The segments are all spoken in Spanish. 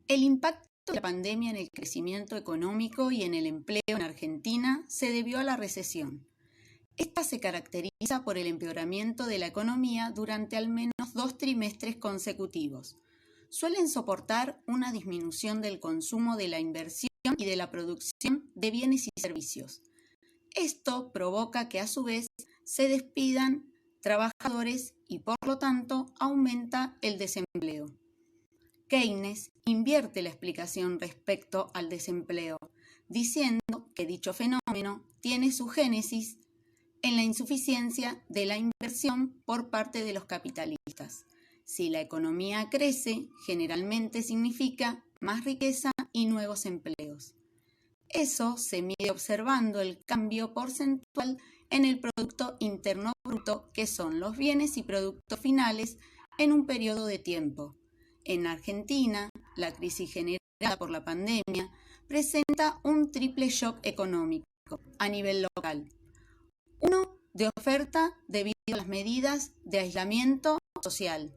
El impacto de la pandemia en el crecimiento económico y en el empleo en Argentina se debió a la recesión. Esta se caracteriza por el empeoramiento de la economía durante al menos 2 trimestres consecutivos. Suelen soportar una disminución del consumo, de la inversión y de la producción de bienes y servicios. Esto provoca que a su vez se despidan trabajadores y por lo tanto aumenta el desempleo. Keynes invierte la explicación respecto al desempleo, diciendo que dicho fenómeno tiene su génesis en la insuficiencia de la inversión por parte de los capitalistas. Si la economía crece, generalmente significa más riqueza y nuevos empleos. Eso se mide observando el cambio porcentual en el Producto Interno Bruto, que son los bienes y productos finales en un periodo de tiempo. En Argentina, la crisis generada por la pandemia presenta un triple shock económico a nivel local. Uno de oferta debido a las medidas de aislamiento social.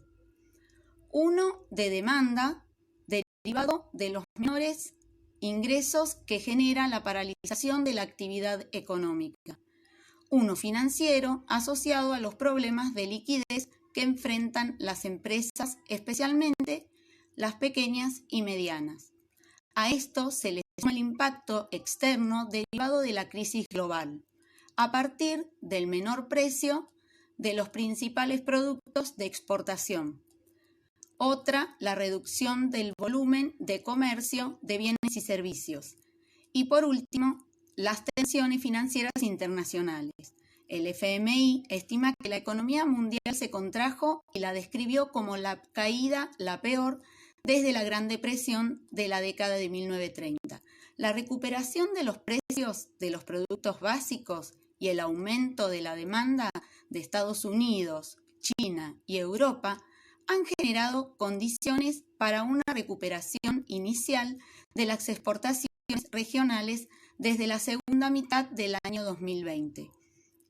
Uno de demanda derivado de los menores ingresos que genera la paralización de la actividad económica. Uno financiero asociado a los problemas de liquidez que enfrentan las empresas, especialmente las pequeñas y medianas. A esto se le suma el impacto externo derivado de la crisis global, a partir del menor precio de los principales productos de exportación. Otra, la reducción del volumen de comercio de bienes y servicios. Y por último, las tensiones financieras internacionales. El FMI estima que la economía mundial se contrajo y la describió como la caída, la peor, desde la Gran Depresión de la década de 1930. La recuperación de los precios de los productos básicos y el aumento de la demanda de Estados Unidos, China y Europa han generado condiciones para una recuperación inicial de las exportaciones regionales desde la segunda mitad del año 2020.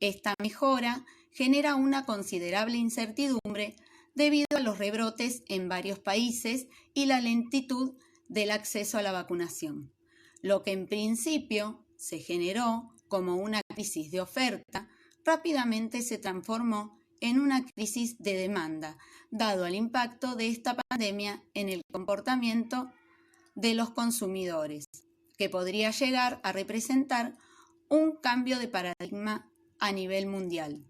Esta mejora genera una considerable incertidumbre debido a los rebrotes en varios países y la lentitud del acceso a la vacunación. Lo que en principio se generó como una crisis de oferta, rápidamente se transformó en una crisis de demanda, dado el impacto de esta pandemia en el comportamiento de los consumidores, que podría llegar a representar un cambio de paradigma a nivel mundial.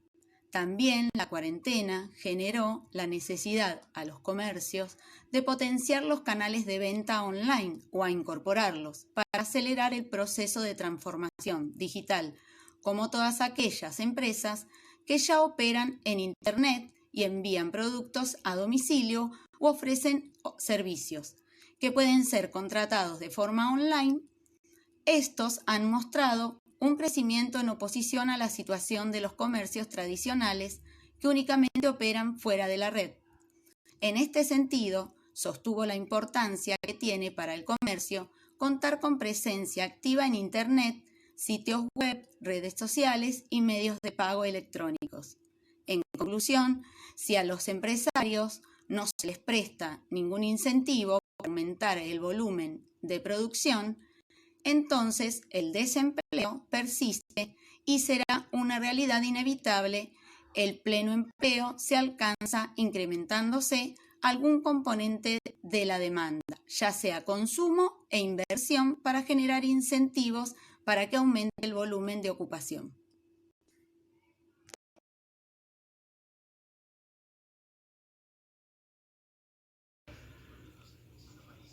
También la cuarentena generó la necesidad a los comercios de potenciar los canales de venta online o a incorporarlos para acelerar el proceso de transformación digital, como todas aquellas empresas que ya operan en Internet y envían productos a domicilio u ofrecen servicios que pueden ser contratados de forma online. Estos han mostrado un crecimiento en oposición a la situación de los comercios tradicionales que únicamente operan fuera de la red. En este sentido, sostuvo la importancia que tiene para el comercio contar con presencia activa en Internet, sitios web, redes sociales y medios de pago electrónicos. En conclusión, si a los empresarios no se les presta ningún incentivo para aumentar el volumen de producción, entonces el desempleo persiste y será una realidad inevitable. El pleno empleo se alcanza incrementándose algún componente de la demanda, ya sea consumo e inversión, para generar incentivos para que aumente el volumen de ocupación.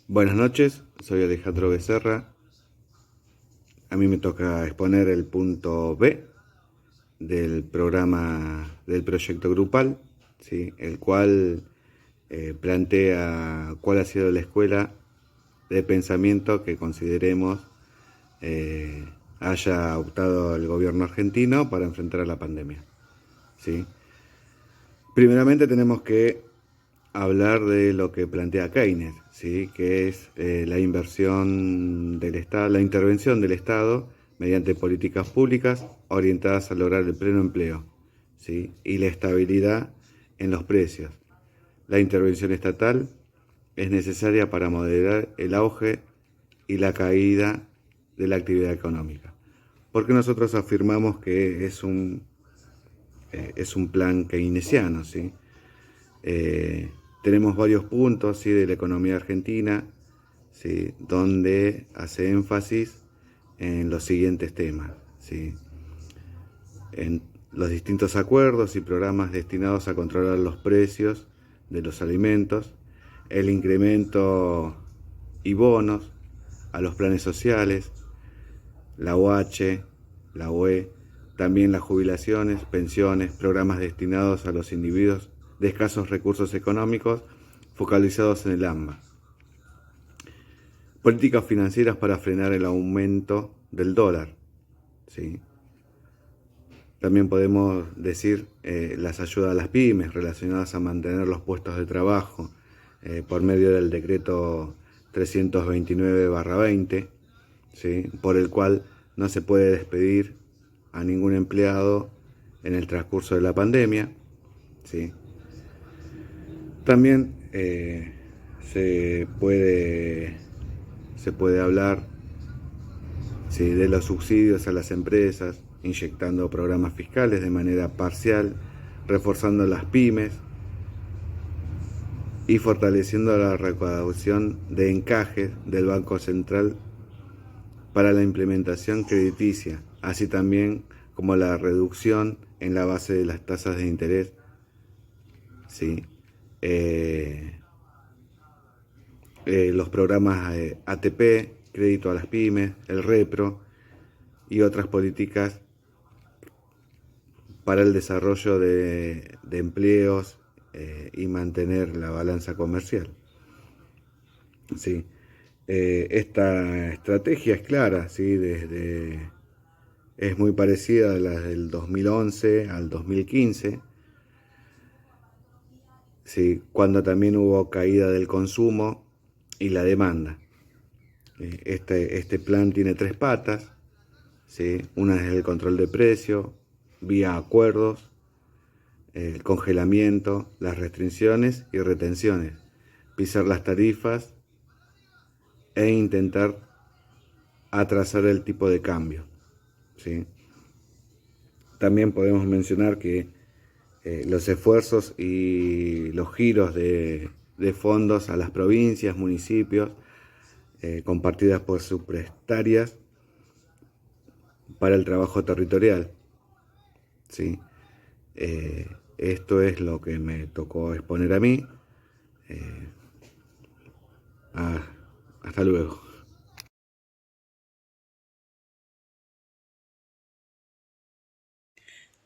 Buenas noches, soy Alejandro Becerra. A mí me toca exponer el punto B del programa del proyecto grupal, ¿sí? El cual plantea cuál ha sido la escuela de pensamiento que consideremos haya optado el gobierno argentino para enfrentar a la pandemia, ¿sí? Primeramente tenemos que hablar de lo que plantea Keynes, ¿sí? Que es la inversión del Estado, la intervención del Estado mediante políticas públicas orientadas a lograr el pleno empleo, ¿sí? Y la estabilidad en los precios. La intervención estatal es necesaria para moderar el auge y la caída de la actividad económica. Porque nosotros afirmamos que es un plan keynesiano, ¿sí? Tenemos varios puntos, ¿sí?, de la economía argentina, ¿sí?, donde hace énfasis en los siguientes temas, ¿sí? En los distintos acuerdos y programas destinados a controlar los precios de los alimentos, el incremento y bonos a los planes sociales, la OH, la OE, también las jubilaciones, pensiones, programas destinados a los individuos de escasos recursos económicos focalizados en el AMBA. Políticas financieras para frenar el aumento del dólar, ¿sí? También podemos decir las ayudas a las pymes relacionadas a mantener los puestos de trabajo por medio del decreto 329/20, ¿sí?, por el cual no se puede despedir a ningún empleado en el transcurso de la pandemia, ¿sí? También se puede hablar, ¿sí?, de los subsidios a las empresas, inyectando programas fiscales de manera parcial, reforzando las pymes y fortaleciendo la recaudación de encajes del Banco Central para la implementación crediticia, así también como la reducción en la base de las tasas de interés, ¿sí? Los programas ATP, crédito a las pymes, el REPRO y otras políticas para el desarrollo de empleos y mantener la balanza comercial. Sí. Esta estrategia es clara, ¿sí? Es muy parecida a la del 2011 al 2015, ¿sí?, cuando también hubo caída del consumo y la demanda. Este plan tiene 3 patas, ¿sí? Una es el control de precio, vía acuerdos, el congelamiento, las restricciones y retenciones, pisar las tarifas e intentar atrasar el tipo de cambio, ¿sí? También podemos mencionar que los esfuerzos y los giros de fondos a las provincias, municipios, compartidas por subprestarias para el trabajo territorial, ¿sí? Esto es lo que me tocó exponer a mí. Hasta luego.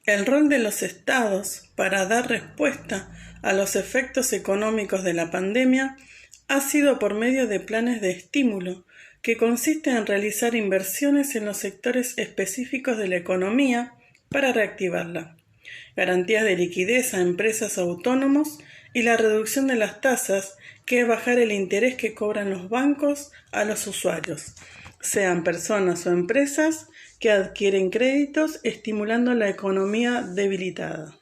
El rol de los estados para dar respuesta a los efectos económicos de la pandemia ha sido por medio de planes de estímulo, que consiste en realizar inversiones en los sectores específicos de la economía para reactivarla, garantías de liquidez a empresas autónomos y la reducción de las tasas, que es bajar el interés que cobran los bancos a los usuarios, sean personas o empresas que adquieren créditos, estimulando la economía debilitada.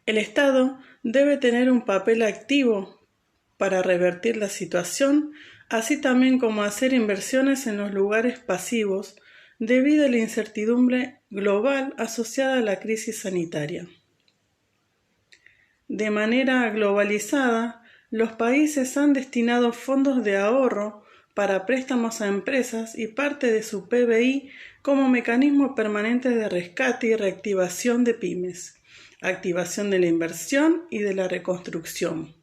El Estado debe tener un papel activo para revertir la situación, así también como hacer inversiones en los lugares pasivos debido a la incertidumbre global asociada a la crisis sanitaria. De manera globalizada, los países han destinado fondos de ahorro para préstamos a empresas y parte de su PBI como mecanismo permanente de rescate y reactivación de pymes, activación de la inversión y de la reconstrucción.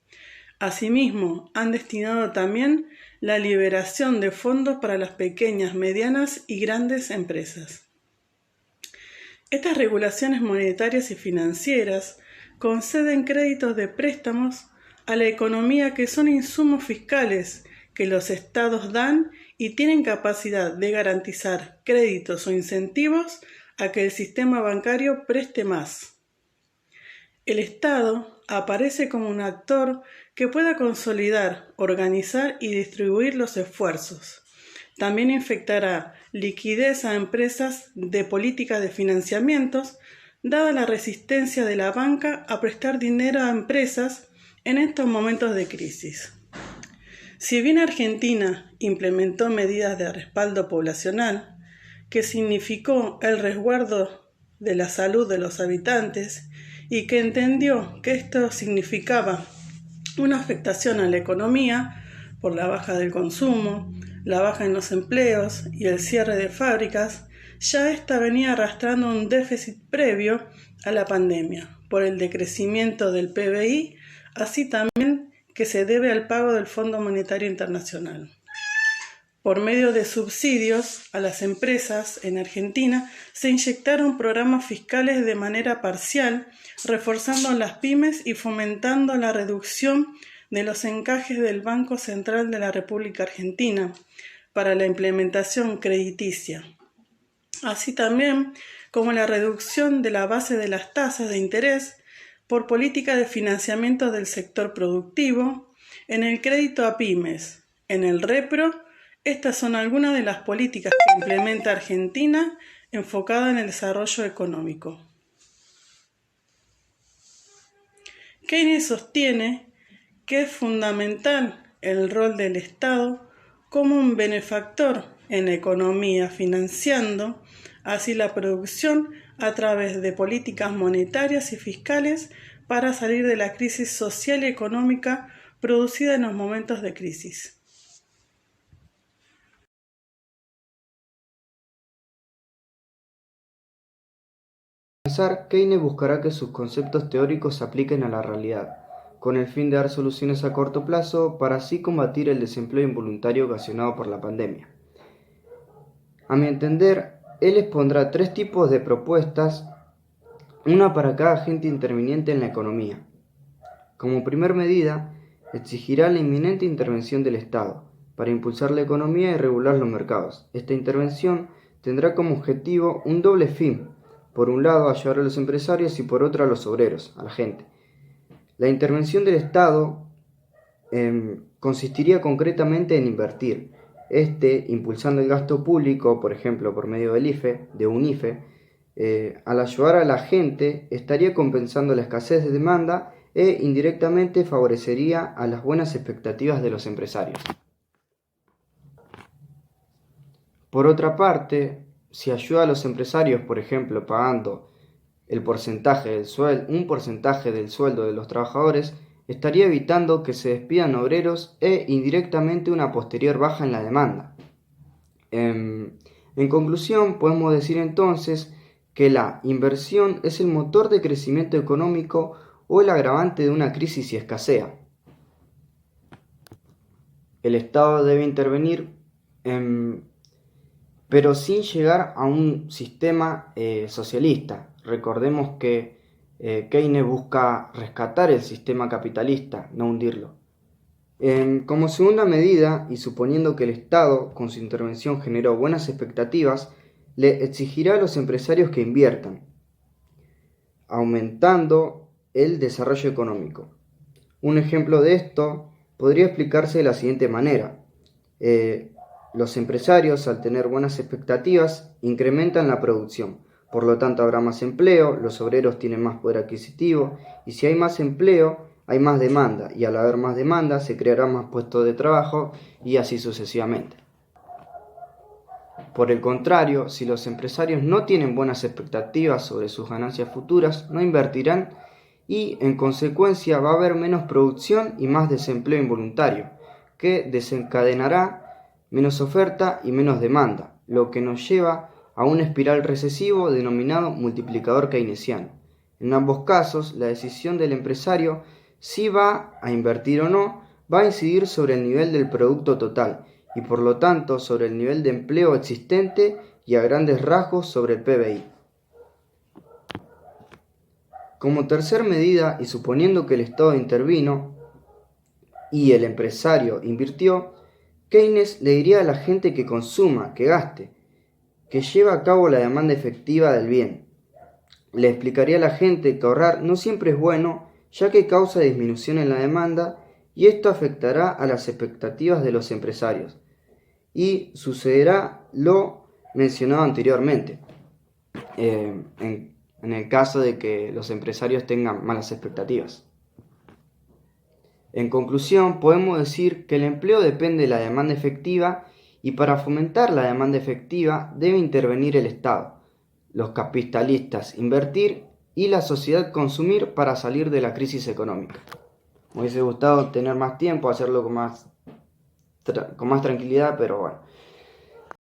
Asimismo, han destinado también la liberación de fondos para las pequeñas, medianas y grandes empresas. Estas regulaciones monetarias y financieras conceden créditos de préstamos a la economía que son insumos fiscales que los estados dan y tienen capacidad de garantizar créditos o incentivos a que el sistema bancario preste más. El Estado aparece como un actor que pueda consolidar, organizar y distribuir los esfuerzos. También inyectará liquidez a empresas de política de financiamientos, dada la resistencia de la banca a prestar dinero a empresas en estos momentos de crisis. Si bien Argentina implementó medidas de respaldo poblacional, que significó el resguardo de la salud de los habitantes y que entendió que esto significaba una afectación a la economía por la baja del consumo, la baja en los empleos y el cierre de fábricas, ya ésta venía arrastrando un déficit previo a la pandemia por el decrecimiento del PBI, así también que se debe al pago del Fondo Monetario Internacional. Por medio de subsidios a las empresas en Argentina se inyectaron programas fiscales de manera parcial, reforzando las pymes y fomentando la reducción de los encajes del Banco Central de la República Argentina para la implementación crediticia, así también como la reducción de la base de las tasas de interés por política de financiamiento del sector productivo, en el crédito a pymes, en el repro. Estas son algunas de las políticas que implementa Argentina enfocada en el desarrollo económico. Keynes sostiene que es fundamental el rol del Estado como un benefactor en la economía, financiando así la producción a través de políticas monetarias y fiscales para salir de la crisis social y económica producida en los momentos de crisis. Keynes buscará que sus conceptos teóricos se apliquen a la realidad, con el fin de dar soluciones a corto plazo para así combatir el desempleo involuntario ocasionado por la pandemia. A mi entender, él expondrá 3 tipos de propuestas, una para cada agente interviniente en la economía. Como primer medida, exigirá la inminente intervención del Estado para impulsar la economía y regular los mercados. Esta intervención tendrá como objetivo un doble fin. Por un lado, ayudar a los empresarios y por otro a los obreros, a la gente. La intervención del Estado consistiría concretamente en invertir, impulsando el gasto público, por ejemplo, por medio del IFE, de un IFE. Al ayudar a la gente, estaría compensando la escasez de demanda e indirectamente favorecería a las buenas expectativas de los empresarios. Por otra parte, si ayuda a los empresarios, por ejemplo, pagando un porcentaje del sueldo de los trabajadores, estaría evitando que se despidan obreros e indirectamente una posterior baja en la demanda. En conclusión, podemos decir entonces que la inversión es el motor de crecimiento económico o el agravante de una crisis y escasea. El Estado debe intervenir pero sin llegar a un sistema socialista. Recordemos que Keynes busca rescatar el sistema capitalista, no hundirlo. Como segunda medida, y suponiendo que el Estado con su intervención generó buenas expectativas, le exigirá a los empresarios que inviertan, aumentando el desarrollo económico. Un ejemplo de esto podría explicarse de la siguiente manera. Los empresarios, al tener buenas expectativas, incrementan la producción. Por lo tanto, habrá más empleo, los obreros tienen más poder adquisitivo, y si hay más empleo, hay más demanda, y al haber más demanda, se crearán más puestos de trabajo, y así sucesivamente. Por el contrario, si los empresarios no tienen buenas expectativas sobre sus ganancias futuras, no invertirán, y en consecuencia va a haber menos producción y más desempleo involuntario, que desencadenará menos oferta y menos demanda, lo que nos lleva a una espiral recesivo denominado multiplicador keynesiano. En ambos casos, la decisión del empresario si va a invertir o no va a incidir sobre el nivel del producto total y por lo tanto sobre el nivel de empleo existente y a grandes rasgos sobre el PBI. Como tercer medida y suponiendo que el Estado intervino y el empresario invirtió, Keynes le diría a la gente que consuma, que gaste, que lleve a cabo la demanda efectiva del bien. Le explicaría a la gente que ahorrar no siempre es bueno, ya que causa disminución en la demanda y esto afectará a las expectativas de los empresarios. Y sucederá lo mencionado anteriormente, en el caso de que los empresarios tengan malas expectativas. En conclusión, podemos decir que el empleo depende de la demanda efectiva y para fomentar la demanda efectiva debe intervenir el Estado, los capitalistas invertir y la sociedad consumir para salir de la crisis económica. Me hubiese gustado tener más tiempo, hacerlo con más tranquilidad, pero bueno.